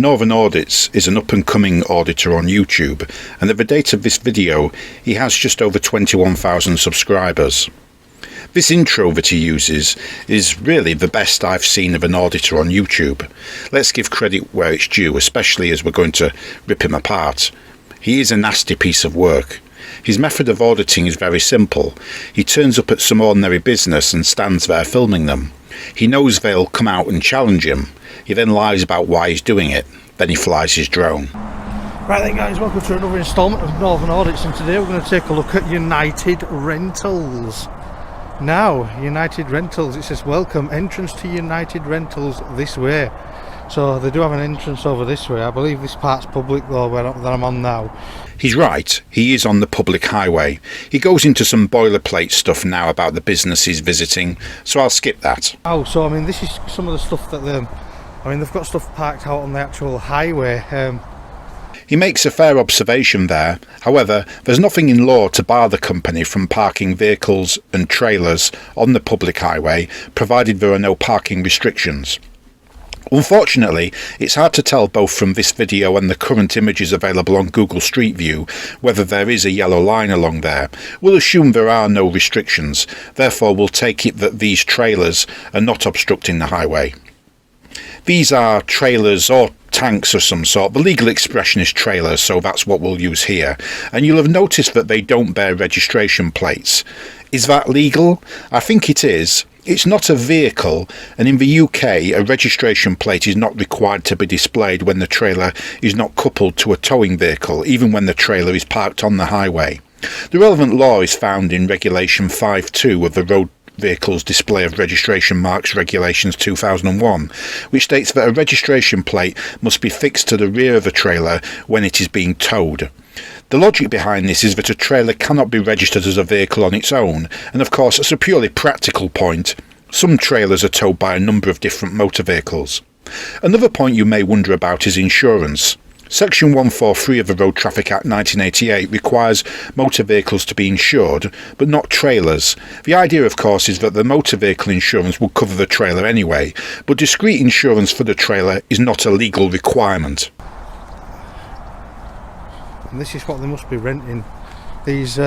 Northern Audits is an up-and-coming auditor on YouTube, and at the date of this video he has just over 21,000 subscribers. This intro that he uses is really the best I've seen of an auditor on YouTube. Let's give credit where it's due, especially as we're going to rip him apart. He is a nasty piece of work. His method of auditing is very simple. He turns up at some ordinary business and stands there filming them. He knows they'll come out and challenge him. He then lies about why he's doing it. Then he flies his drone. Right then guys, welcome to another instalment of Northern Audits, and today we're going to take a look at United Rentals. Now, United Rentals, it says welcome, entrance to United Rentals this way. So they do have an entrance over this way. I believe this part's public though, that I'm on now. He's right, he is on the public highway. He goes into some boilerplate stuff now about the business he's visiting, so I'll skip that. Oh, so I mean this is some of the stuff that they've got stuff parked out on the actual highway. He makes a fair observation there. However, there's nothing in law to bar the company from parking vehicles and trailers on the public highway, provided there are no parking restrictions. Unfortunately, it's hard to tell both from this video and the current images available on Google Street View whether there is a yellow line along there. We'll assume there are no restrictions, therefore we'll take it that these trailers are not obstructing the highway. These are trailers or tanks of some sort. The legal expression is trailers, so that's what we'll use here. And you'll have noticed that they don't bear registration plates. Is that legal? I think it is. It's not a vehicle, and in the UK a registration plate is not required to be displayed when the trailer is not coupled to a towing vehicle, even when the trailer is parked on the highway. The relevant law is found in Regulation 5.2 of the Road Vehicles Display of Registration Marks Regulations 2001, which states that a registration plate must be fixed to the rear of a trailer when it is being towed. The logic behind this is that a trailer cannot be registered as a vehicle on its own, and of course, as a purely practical point, some trailers are towed by a number of different motor vehicles. Another point you may wonder about is insurance. Section 143 of the Road Traffic Act 1988 requires motor vehicles to be insured, but not trailers. The idea, of course, is that the motor vehicle insurance will cover the trailer anyway, but discrete insurance for the trailer is not a legal requirement. And this is what they must be renting, these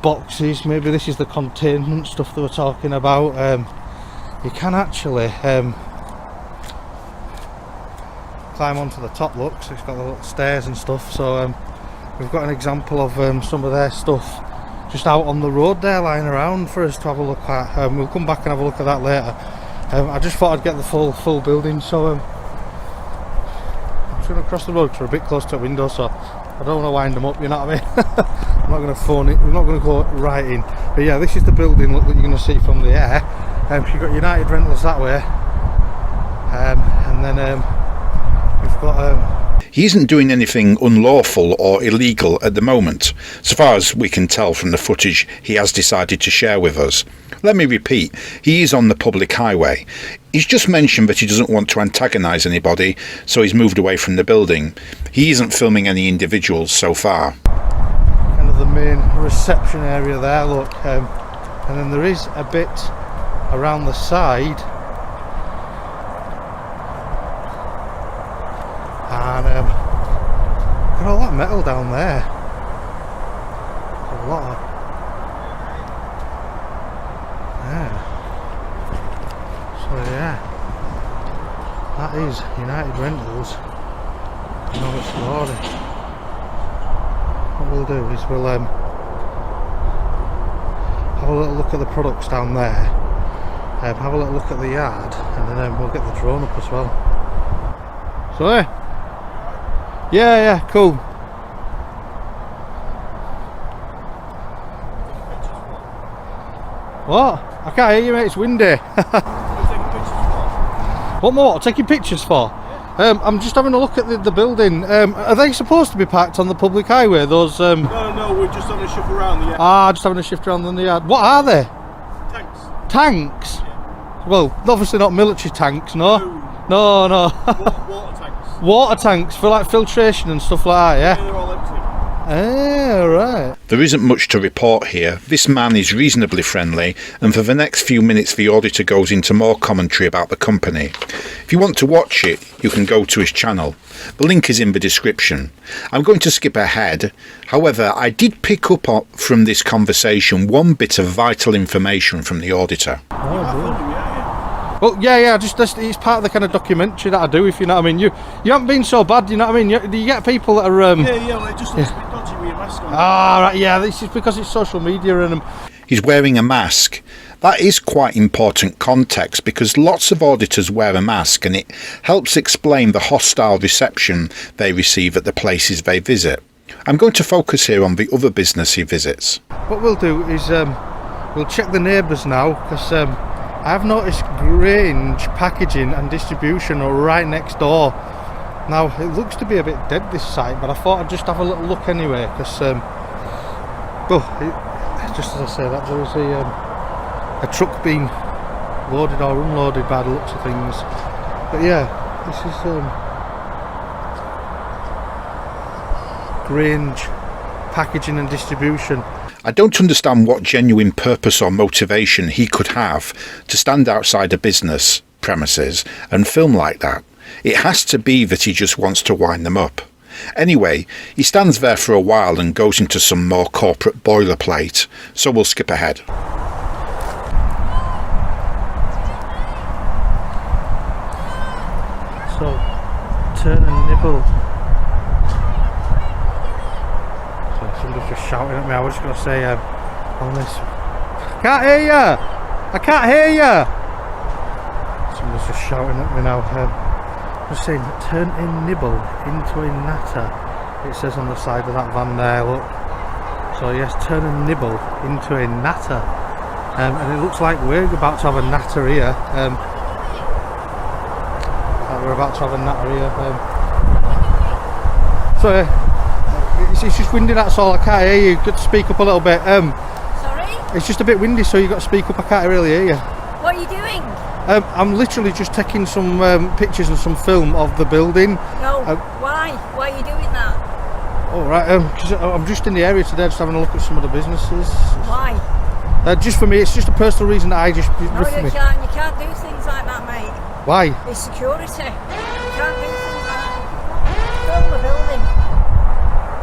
boxes. Maybe this is the containment stuff they were talking about. You can actually climb onto the top, look, so it's got the little stairs and stuff. So we've got an example of some of their stuff just out on the road there lying around for us to have a look at. We'll come back and have a look at that later. I just thought I'd get the full building, so I'm just going to cross the road because we're a bit close to a window, so I don't want to wind them up, you know what I mean? I'm not going to phone it, we're not going to go right in. But yeah, this is the building, look, that you're going to see from the air. You've got United Rentals that way, and then we've got... He isn't doing anything unlawful or illegal at the moment, so far as we can tell from the footage he has decided to share with us. Let me repeat, he is on the public highway. He's just mentioned that he doesn't want to antagonise anybody, so he's moved away from the building. He isn't filming any individuals so far. Kind of the main reception area there, look, and then there is a bit around the side. And got a lot of metal down there. A lot of, yeah. So yeah, that is United Rentals. No, it's Lordy. What we'll do is we'll have a little look at the products down there, have a little look at the yard, and then we'll get the drone up as well. So yeah, cool. What? I can't hear you, mate, it's windy. What more? Taking pictures for? I'm just having a look at the building. Are they supposed to be parked on the public highway, those... No, we're just having a shift around the yard. Ah, just having a shift around in the yard. What are they? Tanks. Tanks? Yeah. Well, obviously not military tanks, no? No. Water tanks. Water tanks for like filtration and stuff like that, yeah? Yeah, they're all empty. Ah, right. There isn't much to report here. This man is reasonably friendly, and for the next few minutes the auditor goes into more commentary about the company. If you want to watch it, you can go to his channel. The link is in the description. I'm going to skip ahead. However, I did pick up from this conversation one bit of vital information from the auditor. Well, yeah, it's part of the kind of documentary that I do, if you know what I mean. You haven't been so bad, you know what I mean? You get people that are... Well, it just looks a bit dodgy with your mask on. Ah, right, yeah, this is because it's social media and... He's wearing a mask. That is quite important context because lots of auditors wear a mask and it helps explain the hostile reception they receive at the places they visit. I'm going to focus here on the other business he visits. What we'll do is we'll check the neighbours now, because I've noticed Grange packaging and distribution are right next door. Now it looks to be a bit dead, this site, but I thought I'd just have a little look anyway, because just as I say that, there was a truck being loaded or unloaded by the looks of things. But yeah, this is Grange packaging and distribution. I don't understand what genuine purpose or motivation he could have to stand outside a business premises and film like that. It has to be that he just wants to wind them up. Anyway, he stands there for a while and goes into some more corporate boilerplate, so we'll skip ahead. So, turn and nibble. Somebody's just shouting at me. I was just going to say on this. Can't hear ya! I can't hear ya! Somebody's just shouting at me now. Just saying, turn a nibble into a natter. It says on the side of that van there, look. So yes, turn a nibble into a natter. And it looks like we're about to have a natter here. We're about to have a natter here. It's just windy, that's all. I can't hear you. Got to speak up a little bit. Sorry? It's just a bit windy, so you got to speak up. I can't really hear you. What are you doing? I'm literally just taking some pictures and some film of the building. No, why? Why are you doing that? Alright, because I'm just in the area today, just having a look at some of the businesses. Why? Just for me, it's just a personal reason that I just... No, you can't do things like that, mate. Why? It's security. You can't do things like that. Film the building.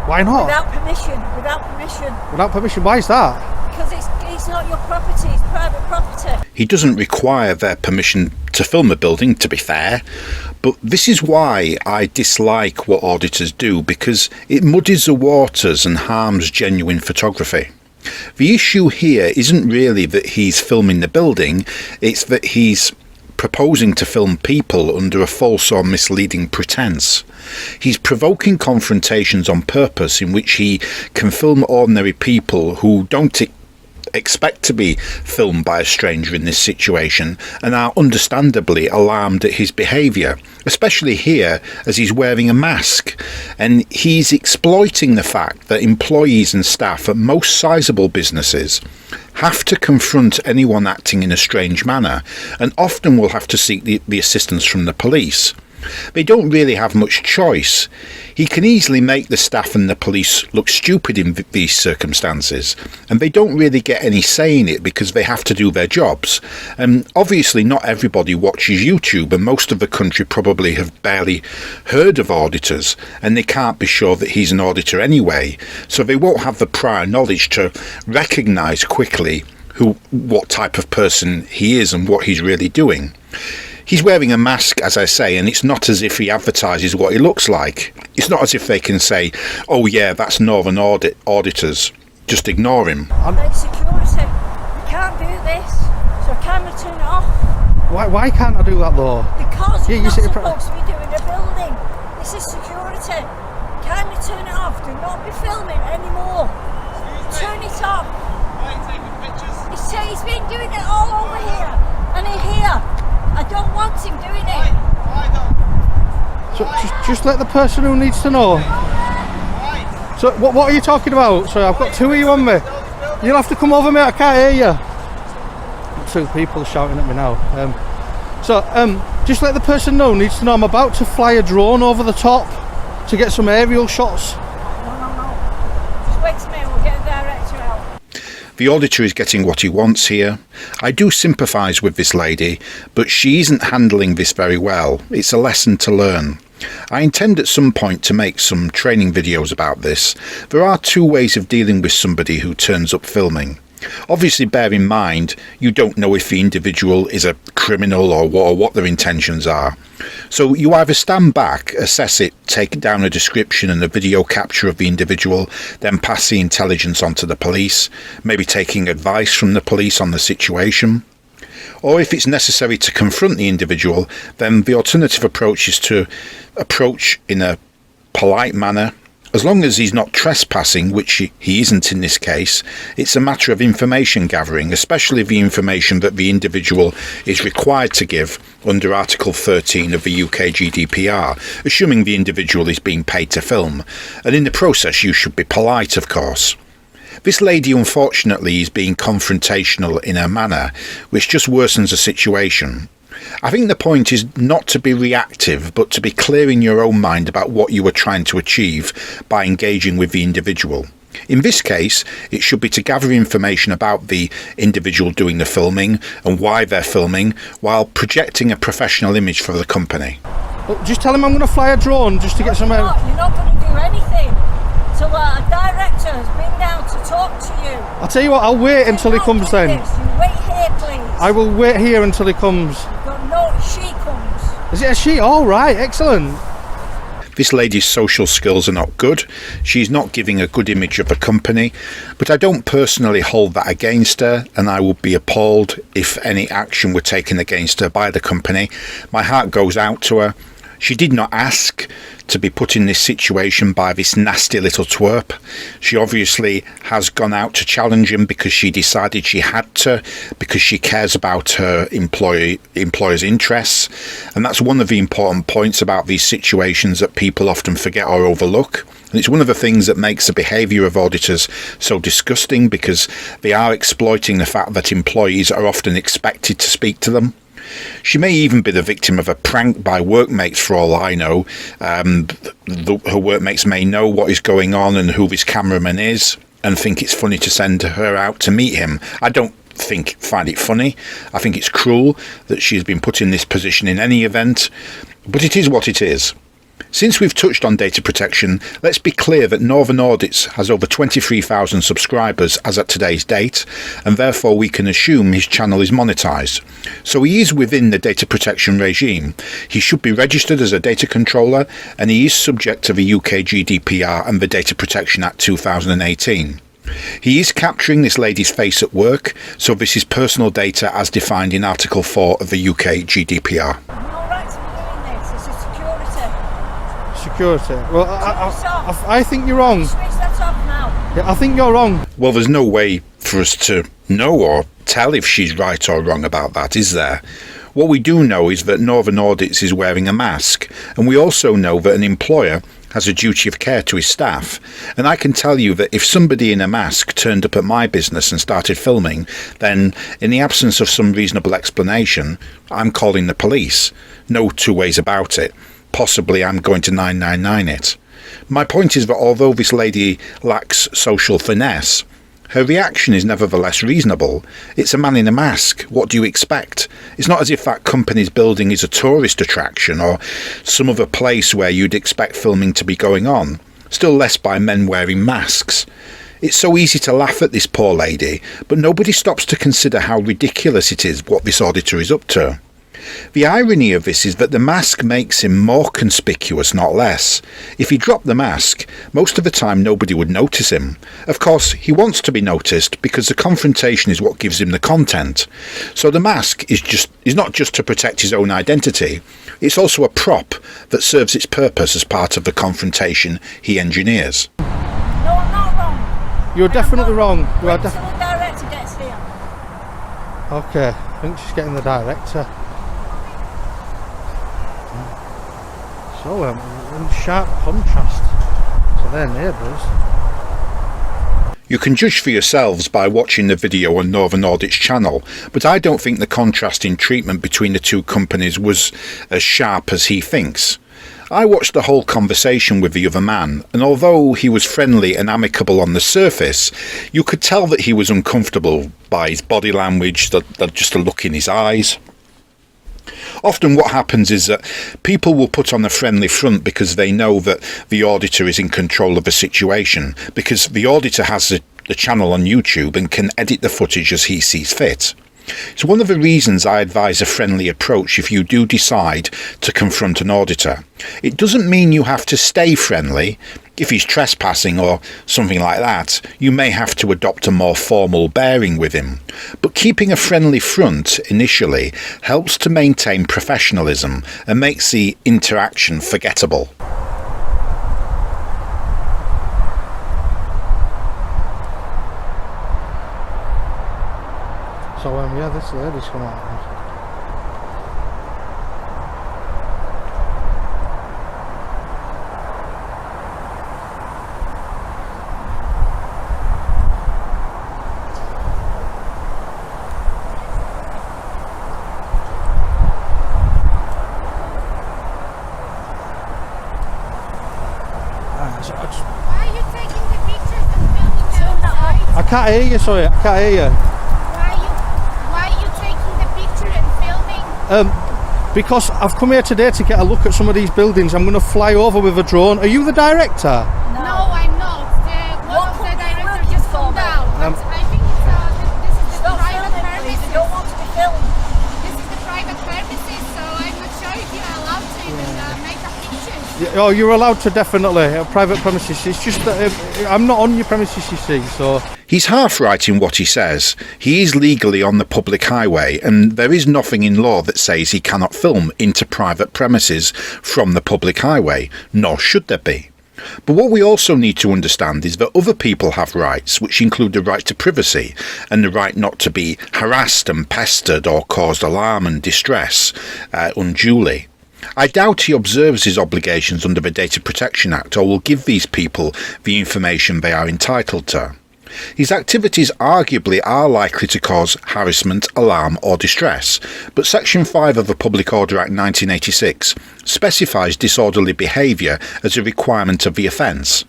Why not? Without permission. Without permission. Without permission? Why is that? Because it's not your property, it's private property. He doesn't require their permission to film a building, to be fair, but this is why I dislike what auditors do, because it muddies the waters and harms genuine photography. The issue here isn't really that he's filming the building, it's that he's proposing to film people under a false or misleading pretense. He's provoking confrontations on purpose in which he can film ordinary people who don't expect to be filmed by a stranger in this situation and are understandably alarmed at his behaviour, especially here as he's wearing a mask, and he's exploiting the fact that employees and staff at most sizable businesses have to confront anyone acting in a strange manner and often will have to seek the assistance from the police. They don't really have much choice. He can easily make the staff and the police look stupid in these circumstances, and they don't really get any say in it because they have to do their jobs. And obviously not everybody watches YouTube, and most of the country probably have barely heard of auditors, and they can't be sure that he's an auditor anyway, so they won't have the prior knowledge to recognise quickly what type of person he is and what he's really doing. He's wearing a mask, as I say, and it's not as if he advertises what he looks like. It's not as if they can say, oh yeah, that's Northern Auditors, just ignore him. It's security. You can't do this, so can we turn it off? Why can't I do that though? Because you're not supposed to be doing a building. This is security. Can we turn it off? Do not be filming anymore. Turn it off. Why are you taking pictures? He's been doing it all over here and in here. I don't want him doing it. Why don't? So just let the person who needs to know. Why? So what are you talking about? Sorry, I've got two of you on me. You'll have to come over, mate. I can't hear you. Two people shouting at me now. Just let the person know. Needs to know. I'm about to fly a drone over the top to get some aerial shots. No. wait a minute, we'll get the director out. The auditor is getting what he wants here. I do sympathise with this lady, but she isn't handling this very well. It's a lesson to learn. I intend at some point to make some training videos about this. There are two ways of dealing with somebody who turns up filming. Obviously, bear in mind, you don't know if the individual is a criminal or what their intentions are. So you either stand back, assess it, take down a description and a video capture of the individual, then pass the intelligence on to the police, maybe taking advice from the police on the situation. Or if it's necessary to confront the individual, then the alternative approach is to approach in a polite manner. As long as he's not trespassing, which he isn't in this case, it's a matter of information gathering, especially the information that the individual is required to give under Article 13 of the UK GDPR, assuming the individual is being paid to film. And in the process, you should be polite, of course. This lady, unfortunately, is being confrontational in her manner, which just worsens the situation. I think the point is not to be reactive, but to be clear in your own mind about what you are trying to achieve by engaging with the individual. In this case, it should be to gather information about the individual doing the filming and why they're filming, while projecting a professional image for the company. But just tell him I'm going to fly a drone just to get some... You're not going to do anything till a director has been down to talk to you. I'll tell you what, I'll wait until he comes then. You wait here, please. I will wait here until he comes. No, she comes. Is it a she? All right, excellent. This lady's social skills are not good. She's not giving a good image of the company, but I don't personally hold that against her, and I would be appalled if any action were taken against her by the company. My heart goes out to her. She did not ask to be put in this situation by this nasty little twerp. She obviously has gone out to challenge him because she decided she had to, because she cares about her employer's interests. And that's one of the important points about these situations that people often forget or overlook. And it's one of the things that makes the behaviour of auditors so disgusting, because they are exploiting the fact that employees are often expected to speak to them. She may even be the victim of a prank by workmates for all I know. Her workmates may know what is going on and who this cameraman is and think it's funny to send her out to meet him. I don't find it funny. I think it's cruel that she's been put in this position in any event, but it is what it is. Since we've touched on data protection, let's be clear that Northern Audits has over 23,000 subscribers as at today's date, and therefore we can assume his channel is monetised. So he is within the data protection regime. He should be registered as a data controller, and he is subject to the UK GDPR and the Data Protection Act 2018. He is capturing this lady's face at work, so this is personal data as defined in Article 4 of the UK GDPR. Security. Well, I think you're wrong. Switch that off now. Yeah, I think you're wrong. Well, there's no way for us to know or tell if she's right or wrong about that, is there? What we do know is that Northern Audits is wearing a mask, and we also know that an employer has a duty of care to his staff. And I can tell you that if somebody in a mask turned up at my business and started filming, then in the absence of some reasonable explanation, I'm calling the police. No two ways about it. Possibly I'm going to 999 it. My point is that although this lady lacks social finesse, her reaction is nevertheless reasonable. It's a man in a mask. What do you expect? It's not as if that company's building is a tourist attraction or some other place where you'd expect filming to be going on. Still less by men wearing masks. It's so easy to laugh at this poor lady, but nobody stops to consider how ridiculous it is what this auditor is up to. The irony of this is that the mask makes him more conspicuous, not less. If he dropped the mask, most of the time nobody would notice him. Of course, he wants to be noticed because the confrontation is what gives him the content. So the mask is not just to protect his own identity, it's also a prop that serves its purpose as part of the confrontation he engineers. No, I'm not wrong. You're definitely wrong. You are Wait till the director gets here. Okay, I think she's getting the director. So, in sharp contrast to their neighbours. You can judge for yourselves by watching the video on Northern Audit's channel, but I don't think the contrast in treatment between the two companies was as sharp as he thinks. I watched the whole conversation with the other man, and although he was friendly and amicable on the surface, you could tell that he was uncomfortable by his body language, just the look in his eyes. Often what happens is that people will put on a friendly front because they know that the auditor is in control of the situation, because the auditor has the channel on YouTube and can edit the footage as he sees fit. It's one of the reasons I advise a friendly approach if you do decide to confront an auditor. It doesn't mean you have to stay friendly. If he's trespassing or something like that, you may have to adopt a more formal bearing with him. But keeping a friendly front initially helps to maintain professionalism and makes the interaction forgettable. So yeah, this lady's come out. Why are you taking the pictures and filming outside? I can't hear you, sorry, I can't hear you. Why are you taking the picture and filming? Because I've come here today to get a look at some of these buildings. I'm going to fly over with a drone. Are you the director? No, I'm not. One of the directors just come down. But I think this is the private premises. They don't want to be filmed. This is the private premises, so I'm not sure if you're allowed to even make a picture. Oh, you're allowed to, definitely. Private premises. It's just that I'm not on your premises, you see, so... He's half right in what he says. He is legally on the public highway, and there is nothing in law that says he cannot film into private premises from the public highway, nor should there be. But what we also need to understand is that other people have rights, which include the right to privacy and the right not to be harassed and pestered or caused alarm and distress unduly. I doubt he observes his obligations under the Data Protection Act or will give these people the information they are entitled to. His activities arguably are likely to cause harassment, alarm or distress, but Section 5 of the Public Order Act 1986 specifies disorderly behaviour as a requirement of the offence.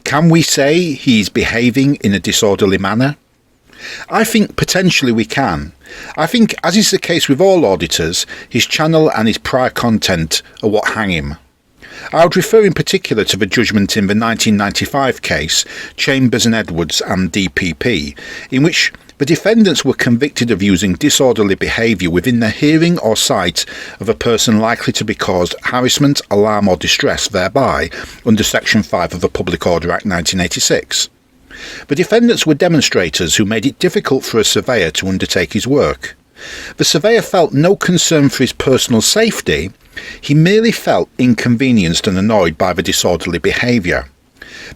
Can we say he is behaving in a disorderly manner? I think potentially we can. I think, as is the case with all auditors, his channel and his prior content are what hang him. I would refer in particular to the judgment in the 1995 case, Chambers and Edwards and DPP, in which the defendants were convicted of using disorderly behaviour within the hearing or sight of a person likely to be caused harassment, alarm or distress thereby, under Section 5 of the Public Order Act 1986. The defendants were demonstrators who made it difficult for a surveyor to undertake his work. The surveyor felt no concern for his personal safety. He merely felt inconvenienced and annoyed by the disorderly behaviour.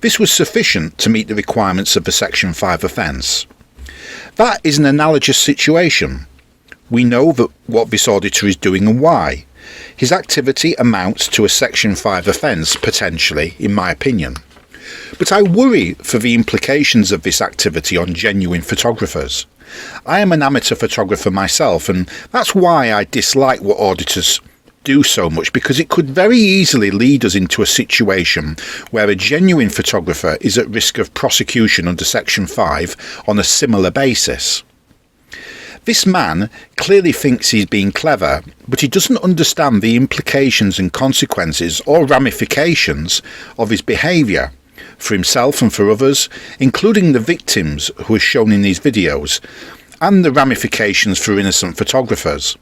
This was sufficient to meet the requirements of the Section 5 offence. That is an analogous situation. We know that what this auditor is doing and why. His activity amounts to a Section 5 offence, potentially, in my opinion. But I worry for the implications of this activity on genuine photographers. I am an amateur photographer myself, and that's why I dislike what auditors do so much, because it could very easily lead us into a situation where a genuine photographer is at risk of prosecution under Section 5 on a similar basis. This man clearly thinks he's being clever, but he doesn't understand the implications and consequences or ramifications of his behaviour for himself and for others, including the victims who are shown in these videos, and the ramifications for innocent photographers.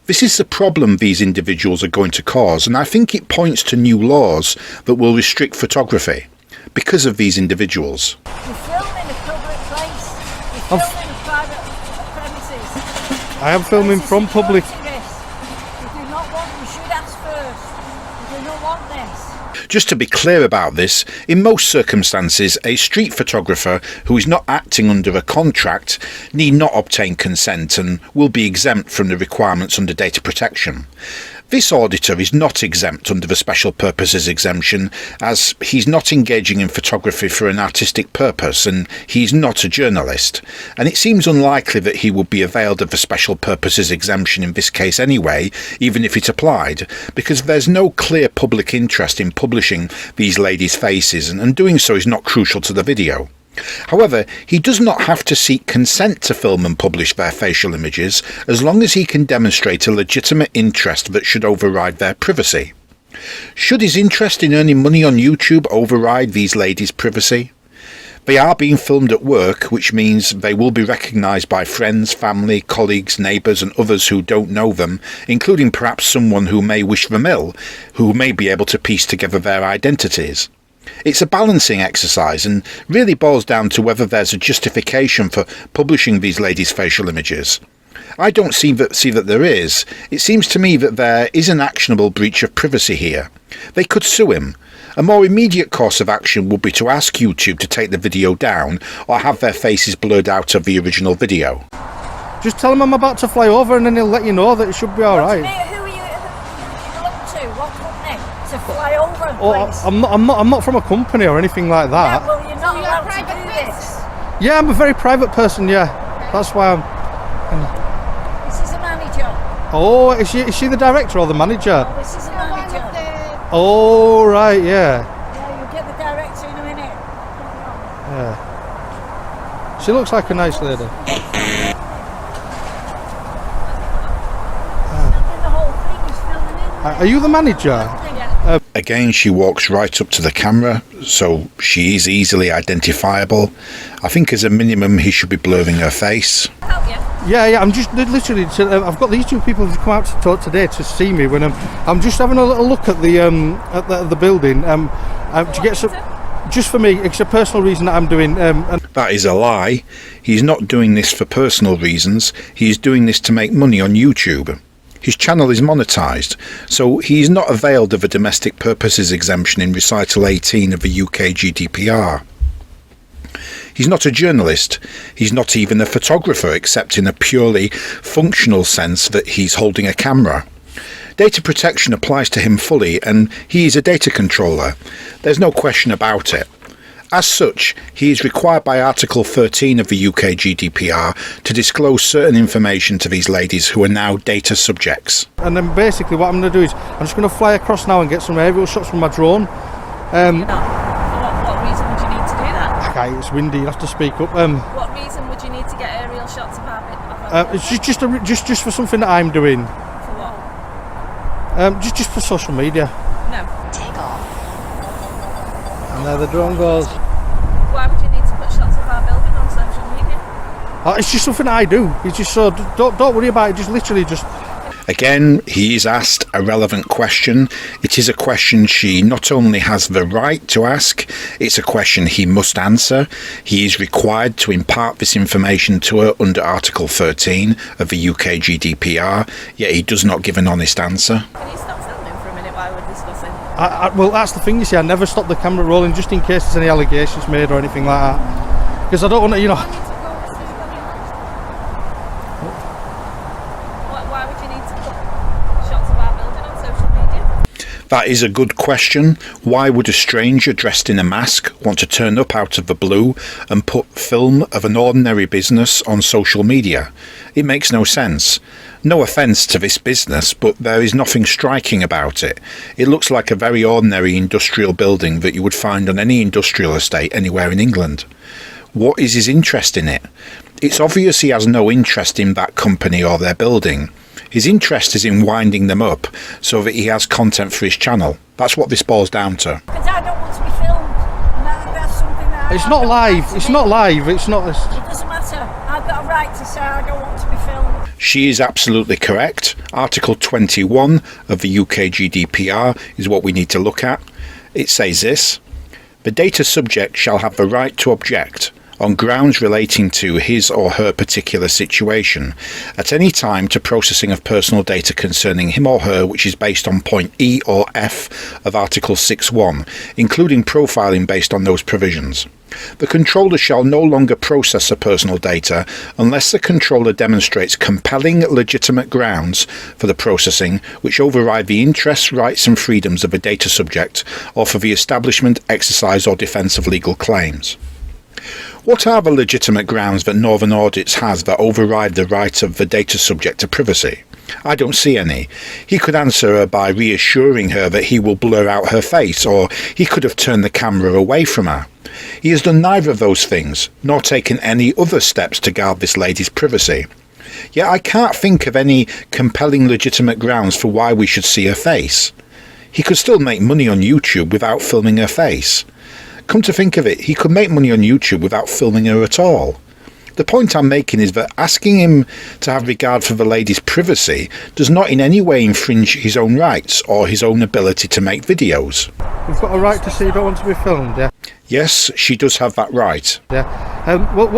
This is the problem these individuals are going to cause, and I think it points to new laws that will restrict photography because of these individuals. You film in a public place. You film in a private premises. I am filming from public. You do not want, you should ask first. You do not want this. Just to be clear about this, in most circumstances, a street photographer who is not acting under a contract need not obtain consent and will be exempt from the requirements under data protection. This auditor is not exempt under the Special Purposes Exemption, as he's not engaging in photography for an artistic purpose and he's not a journalist, and it seems unlikely that he would be availed of the Special Purposes Exemption in this case anyway, even if it applied, because there's no clear public interest in publishing these ladies' faces, and doing so is not crucial to the video. However, he does not have to seek consent to film and publish their facial images, as long as he can demonstrate a legitimate interest that should override their privacy. Should his interest in earning money on YouTube override these ladies' privacy? They are being filmed at work, which means they will be recognised by friends, family, colleagues, neighbours and others who don't know them, including perhaps someone who may wish them ill, who may be able to piece together their identities. It's a balancing exercise and really boils down to whether there's a justification for publishing these ladies' facial images. I don't see that there is. It seems to me that there is an actionable breach of privacy here. They could sue him. A more immediate course of action would be to ask YouTube to take the video down or have their faces blurred out of the original video. Just tell him I'm about to fly over and then he'll let you know that it should be alright. Who are you belong to? What company? To fly over and Oh, place? I'm not from a company or anything like that. Yeah, well, you're not So you're a allowed to private do person? this. Yeah, I'm a very private person, yeah. That's why I'm... This is a manager. Oh, is she the director or the manager? Oh, this is a One manager. of the Oh, right, yeah. Yeah, you'll get the director in a minute. Yeah. She looks like a nice lady. Filming the whole thing, he's filming in. Are you the manager? Yeah. Again, she walks right up to the camera, so she is easily identifiable. I think as a minimum he should be blurring her face. Help you. Yeah, I'm just literally. I've got these two people who've come out to talk today to see me when I'm just having a little look at the building. To get some, just for me, it's a personal reason that I'm doing. And That is a lie. He's not doing this for personal reasons. He's doing this to make money on YouTube. His channel is monetised, so he's not availed of a domestic purposes exemption in Recital 18 of the UK GDPR. He's not a journalist. He's not even a photographer, except in a purely functional sense that he's holding a camera. Data protection applies to him fully, and he is a data controller. There's no question about it. As such, he is required by Article 13 of the UK GDPR to disclose certain information to these ladies who are now data subjects. then basically what I'm going to do is I'm just going to fly across now and get some aerial shots from my drone. For what reason would you need to do that? Okay, it's windy. You have to speak up. What reason would you need to get aerial shots of our It's just for something that I'm doing. For what? Just for social media. No. And there the drone goes. Why would you need to put shots of our building on social media? It's just something I do. It's just so don't worry about it. Just literally just. Again, he is asked a relevant question. It is a question she not only has the right to ask, it's a question he must answer. He is required to impart this information to her under Article 13 of the UK GDPR, yet he does not give an honest answer. Can you stop filming for a minute while we're discussing? Well, that's the thing. You see, I never stop the camera rolling just in case there's any allegations made or anything like that. Because I don't want to, you know. Why would you need to put shots of our building on social media? That is a good question. Why would a stranger dressed in a mask want to turn up out of the blue and put film of an ordinary business on social media? It makes no sense. No offence to this business, but there is nothing striking about it. It looks like a very ordinary industrial building that you would find on any industrial estate anywhere in England. What is his interest in it? It's obvious he has no interest in that company or their building. His interest is in winding them up so that he has content for his channel. That's what this boils down to. Because I don't want to be filmed. And that's something that It's I not don't live. like to It's be. not live. It's not. It doesn't matter. I've got a right to say I don't want to be filmed. She is absolutely correct. Article 21 of the UK GDPR is what we need to look at. It says this: the data subject shall have the right to object on grounds relating to his or her particular situation at any time to processing of personal data concerning him or her which is based on point E or F of Article 6.1, including profiling based on those provisions. The controller shall no longer process the personal data unless the controller demonstrates compelling legitimate grounds for the processing which override the interests, rights and freedoms of a data subject, or for the establishment, exercise or defence of legal claims. What are the legitimate grounds that Northern Audits has that override the right of the data subject to privacy? I don't see any. He could answer her by reassuring her that he will blur out her face, or he could have turned the camera away from her. He has done neither of those things, nor taken any other steps to guard this lady's privacy. Yet I can't think of any compelling legitimate grounds for why we should see her face. He could still make money on YouTube without filming her face. Come to think of it, he could make money on YouTube without filming her at all. The point I'm making is that asking him to have regard for the lady's privacy does not in any way infringe his own rights or his own ability to make videos. You've got a right to see you don't want to be filmed, yeah? Yes, she does have that right. Yeah. What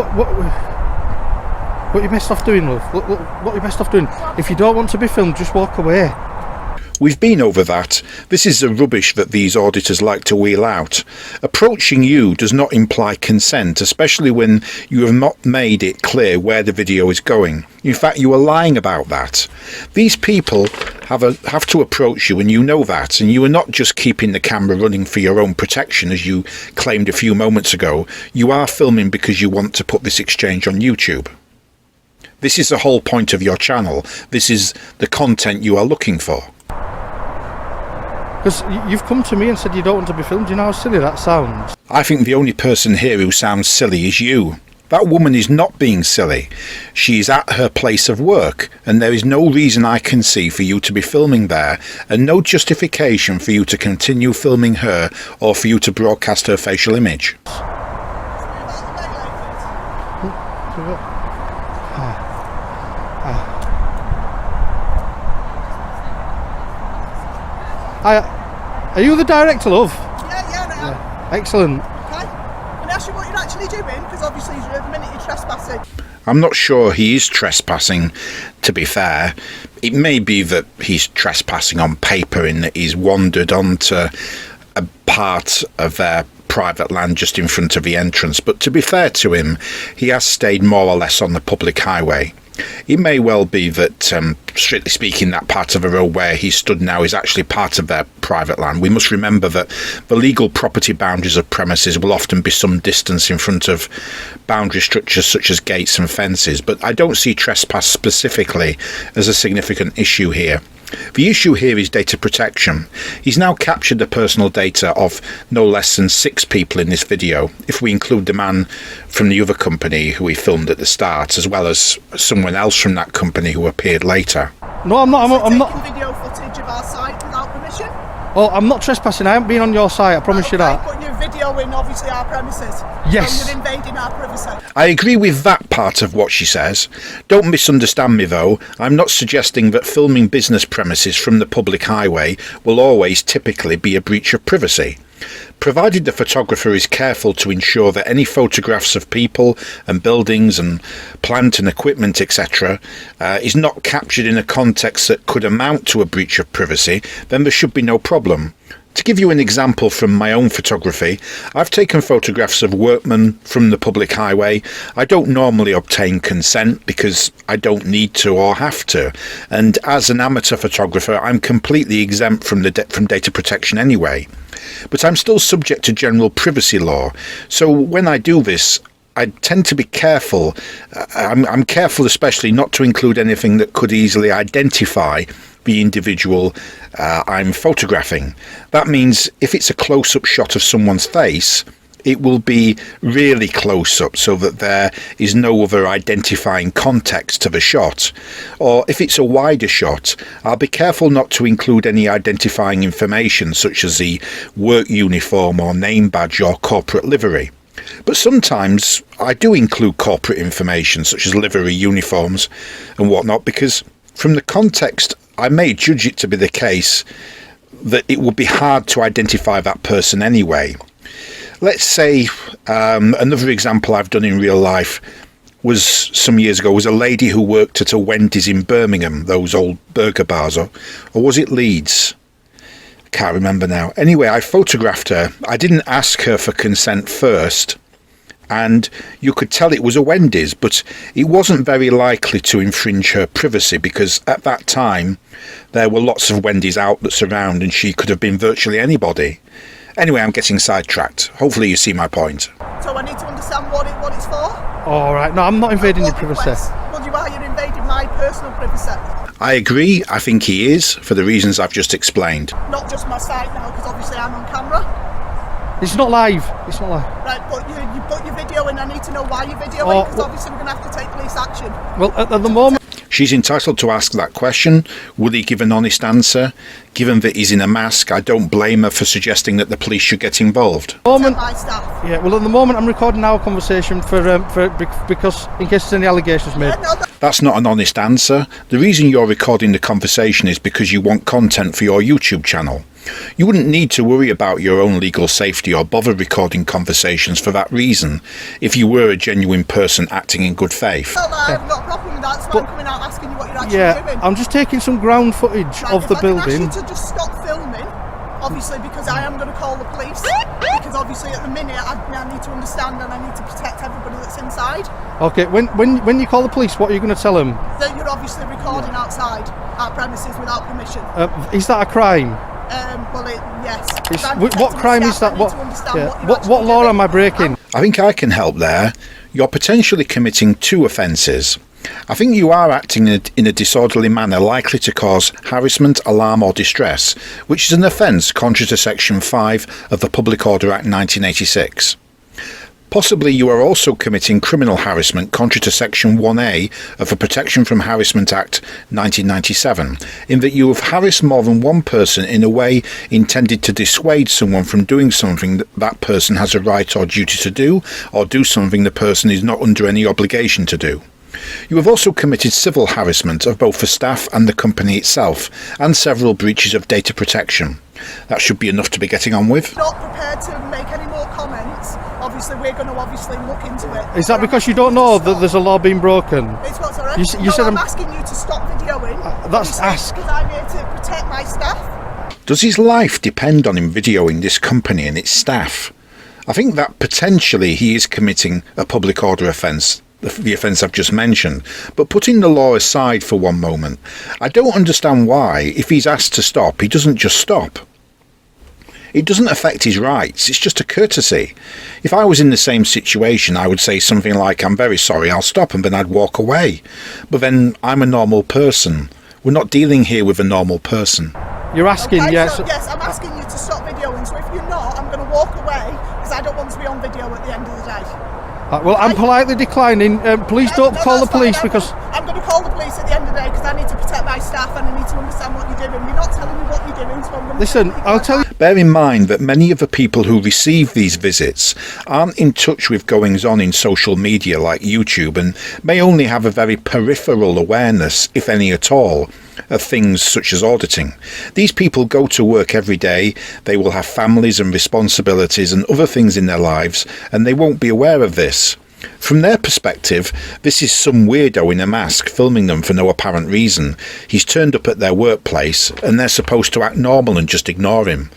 are you best off doing, love? What are you best off doing? If you don't want to be filmed, just walk away. We've been over that. This is the rubbish that these auditors like to wheel out. Approaching you does not imply consent, especially when you have not made it clear where the video is going. In fact, you are lying about that. These people have to approach you, and you know that, and you are not just keeping the camera running for your own protection, as you claimed a few moments ago. You are filming because you want to put this exchange on YouTube. This is the whole point of your channel. This is the content you are looking for. Because you've come to me and said you don't want to be filmed. Do you know how silly that sounds? I think the only person here who sounds silly is you. That woman is not being silly. She is at her place of work, and there is no reason I can see for you to be filming there, and no justification for you to continue filming her or for you to broadcast her facial image. Are you the director, love? Yeah, I am. Excellent. Okay. Can I ask you what you're actually doing? Because obviously, the minute you're trespassing. I'm not sure he is trespassing, to be fair. It may be that he's trespassing on paper in that he's wandered onto a part of their private land just in front of the entrance, but to be fair to him, he has stayed more or less on the public highway. It may well be that, strictly speaking, that part of the road where he stood now is actually part of their private land. We must remember that the legal property boundaries of premises will often be some distance in front of boundary structures such as gates and fences, but I don't see trespass specifically as a significant issue here. The issue here is data protection. He's now captured the personal data of no less than 6 people in this video, if we include the man from the other company who he filmed at the start, as well as someone else from that company who appeared later. No, I'm not. I'm not. Taking video footage of our site without permission. Oh, I'm not trespassing. I haven't been on your site. I promise you that. But you're videoing obviously our premises. Yes. So you're invading our privacy. I agree with that part of what she says. Don't misunderstand me though. I'm not suggesting that filming business premises from the public highway will always typically be a breach of privacy. Provided the photographer is careful to ensure that any photographs of people and buildings and plant and equipment, etc., is not captured in a context that could amount to a breach of privacy, then there should be no problem. To give you an example from my own photography, I've taken photographs of workmen from the public highway. I don't normally obtain consent because I don't need to or have to, and as an amateur photographer I'm completely exempt from data protection anyway. But I'm still subject to general privacy law, so when I do this I tend to be careful. I'm careful especially not to include anything that could easily identify the individual I'm photographing. That means if it's a close-up shot of someone's face, it will be really close up so that there is no other identifying context to the shot. Or if it's a wider shot, I'll be careful not to include any identifying information such as the work uniform or name badge or corporate livery. But sometimes I do include corporate information such as livery, uniforms and whatnot, because from the context I may judge it to be the case that it would be hard to identify that person anyway. Let's say another example I've done in real life was some years ago was a lady who worked at a Wendy's in Birmingham, those old burger bars, or was it Leeds? Can't remember now. Anyway, I photographed her. I didn't ask her for consent first. and you could tell it was a Wendy's, but it wasn't very likely to infringe her privacy because at that time there were lots of Wendy's outlets around and she could have been virtually anybody. Anyway, I'm getting sidetracked. Hopefully you see my point. So I need to understand what it's for. All right, no, I'm not invading your privacy. Well, you are. You're invading my personal privacy. I agree. I think he is, for the reasons I've just explained. Not just my site now, because obviously I'm on camera. It's not live. It's not live. Right, but you put your video in. I need to know why you're videoing, because obviously we're going to have to take police action. Well, at the moment... She's entitled to ask that question. Will he give an honest answer? Given that he's in a mask, I don't blame her for suggesting that the police should get involved. My staff. Yeah, well, at the moment I'm recording our conversation because in case there's any allegations made. Yeah, no, That's not an honest answer. The reason you're recording the conversation is because you want content for your YouTube channel. You wouldn't need to worry about your own legal safety or bother recording conversations for that reason if you were a genuine person acting in good faith. I've got a problem with that, that's why I'm coming out asking you what you're actually doing. I'm just taking some ground footage of the building. If I can ask you to just stop filming, obviously, because I am going to call the police, because obviously at the minute I need to understand and I need to protect everybody that's inside. Okay, when you call the police, what are you going to tell them? That you're obviously recording outside our premises without permission. Is that a crime? Yes. What crime is that? What law am I breaking? I think I can help there. You're potentially committing 2 offences. I think you are acting in a disorderly manner likely to cause harassment, alarm or distress, which is an offence contrary to Section 5 of the Public Order Act 1986. Possibly you are also committing criminal harassment contrary to Section 1A of the Protection from Harassment Act 1997, in that you have harassed more than one person in a way intended to dissuade someone from doing something that person has a right or duty to do, or do something the person is not under any obligation to do. You have also committed civil harassment of both the staff and the company itself, and several breaches of data protection. That should be enough to be getting on with. Not prepared to make any more comments. Obviously, we're going to look into it. Is that because you don't know that there's a law being broken? It's what, sorry? You said I'm asking you to stop videoing. That's ask. Because I'm here to protect my staff. Does his life depend on him videoing this company and its staff? I think that potentially he is committing a public order offence, the offence I've just mentioned. But putting the law aside for one moment, I don't understand why, if he's asked to stop, he doesn't just stop. It doesn't affect his rights, it's just a courtesy. If I was in the same situation, I would say something like, I'm very sorry, I'll stop, and then I'd walk away. But then I'm a normal person. We're not dealing here with a normal person. You're asking, okay, yes. So, yes, I'm asking you to stop videoing, so if you're not, I'm going to walk away, because I don't want to be on video at the end of the day. Well, I'm politely declining. Please don't call the police because... I'm going to call the police at the end of the day because I need to protect my staff and I need to understand what you're doing. You're not telling me what you're doing, so I'm going to... Listen, I'll tell you... Bear in mind that many of the people who receive these visits aren't in touch with goings-on in social media like YouTube and may only have a very peripheral awareness, if any at all, of things such as auditing. These people go to work every day, they will have families and responsibilities and other things in their lives, and they won't be aware of this. From their perspective, this is some weirdo in a mask filming them for no apparent reason. He's turned up at their workplace and they're supposed to act normal and just ignore him.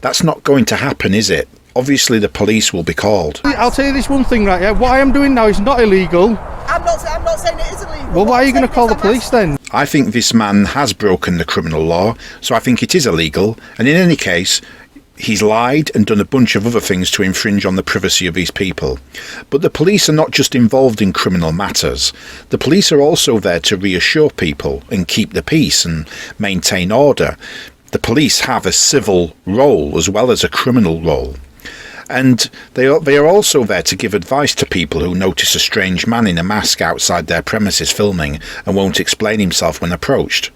That's not going to happen, is it? Obviously the police will be called. I'll tell you this one thing, right? Yeah, what I am doing now is not illegal. I'm not saying it is illegal. Well, why are you going to call the police then? I think this man has broken the criminal law, so I think it is illegal, and in any case, he's lied and done a bunch of other things to infringe on the privacy of these people. But the police are not just involved in criminal matters. The police are also there to reassure people and keep the peace and maintain order. The police have a civil role as well as a criminal role. And they are also there to give advice to people who notice a strange man in a mask outside their premises filming and won't explain himself when approached.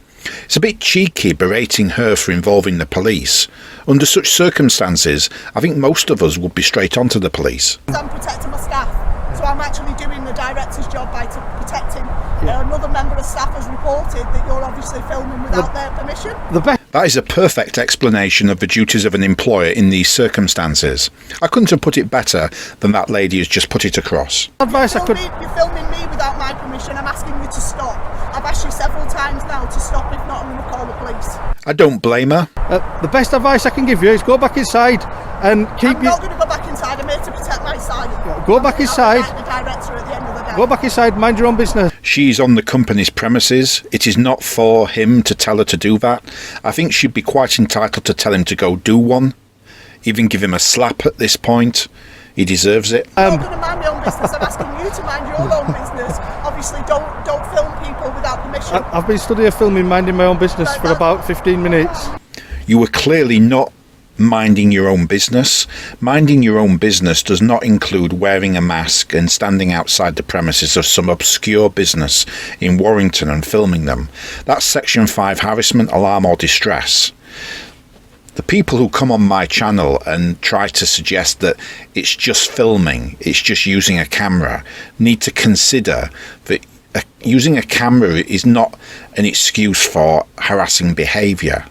It's a bit cheeky berating her for involving the police. Under such circumstances, I think most of us would be straight onto the police. I'm protecting my staff, so I'm actually doing the director's job by protecting. Another member of staff has reported that you're obviously filming without their permission. That is a perfect explanation of the duties of an employer in these circumstances. I couldn't have put it better than that lady has just put it across. You're filming me without my permission. I'm asking you to stop. I've asked you several times now to stop. If not, I'm going to call the police. I don't blame her. The best advice I can give you is go back inside and keep... I'm not going to go back inside. I'm here to protect my silent. Go back I'll be inside. like the director at the end of the day. Go back inside, mind your own business. She's on the company's premises. It is not for him to tell her to do that. I think she'd be quite entitled to tell him to go do one. Even give him a slap at this point. He deserves it. I'm not going to mind my own business. I'm asking you to mind your own business. Obviously, don't film people without permission. I've been studying filming, minding my own business for about 15 minutes. You were clearly not minding your own business. Minding your own business does not include wearing a mask and standing outside the premises of some obscure business in Warrington and filming them. That's Section 5 harassment, alarm or distress. The people who come on my channel and try to suggest that it's just filming, it's just using a camera, need to consider that using a camera is not an excuse for harassing behaviour,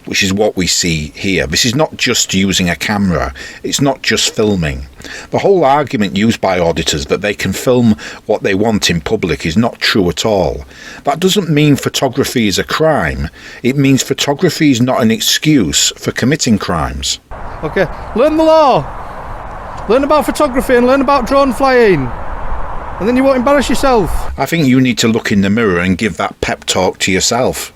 which is what we see here. This is not just using a camera, it's not just filming. The whole argument used by auditors that they can film what they want in public is not true at all. That doesn't mean photography is a crime, it means photography is not an excuse for committing crimes. Okay, learn the law. Learn about photography and learn about drone flying. And then you won't embarrass yourself. I think you need to look in the mirror and give that pep talk to yourself.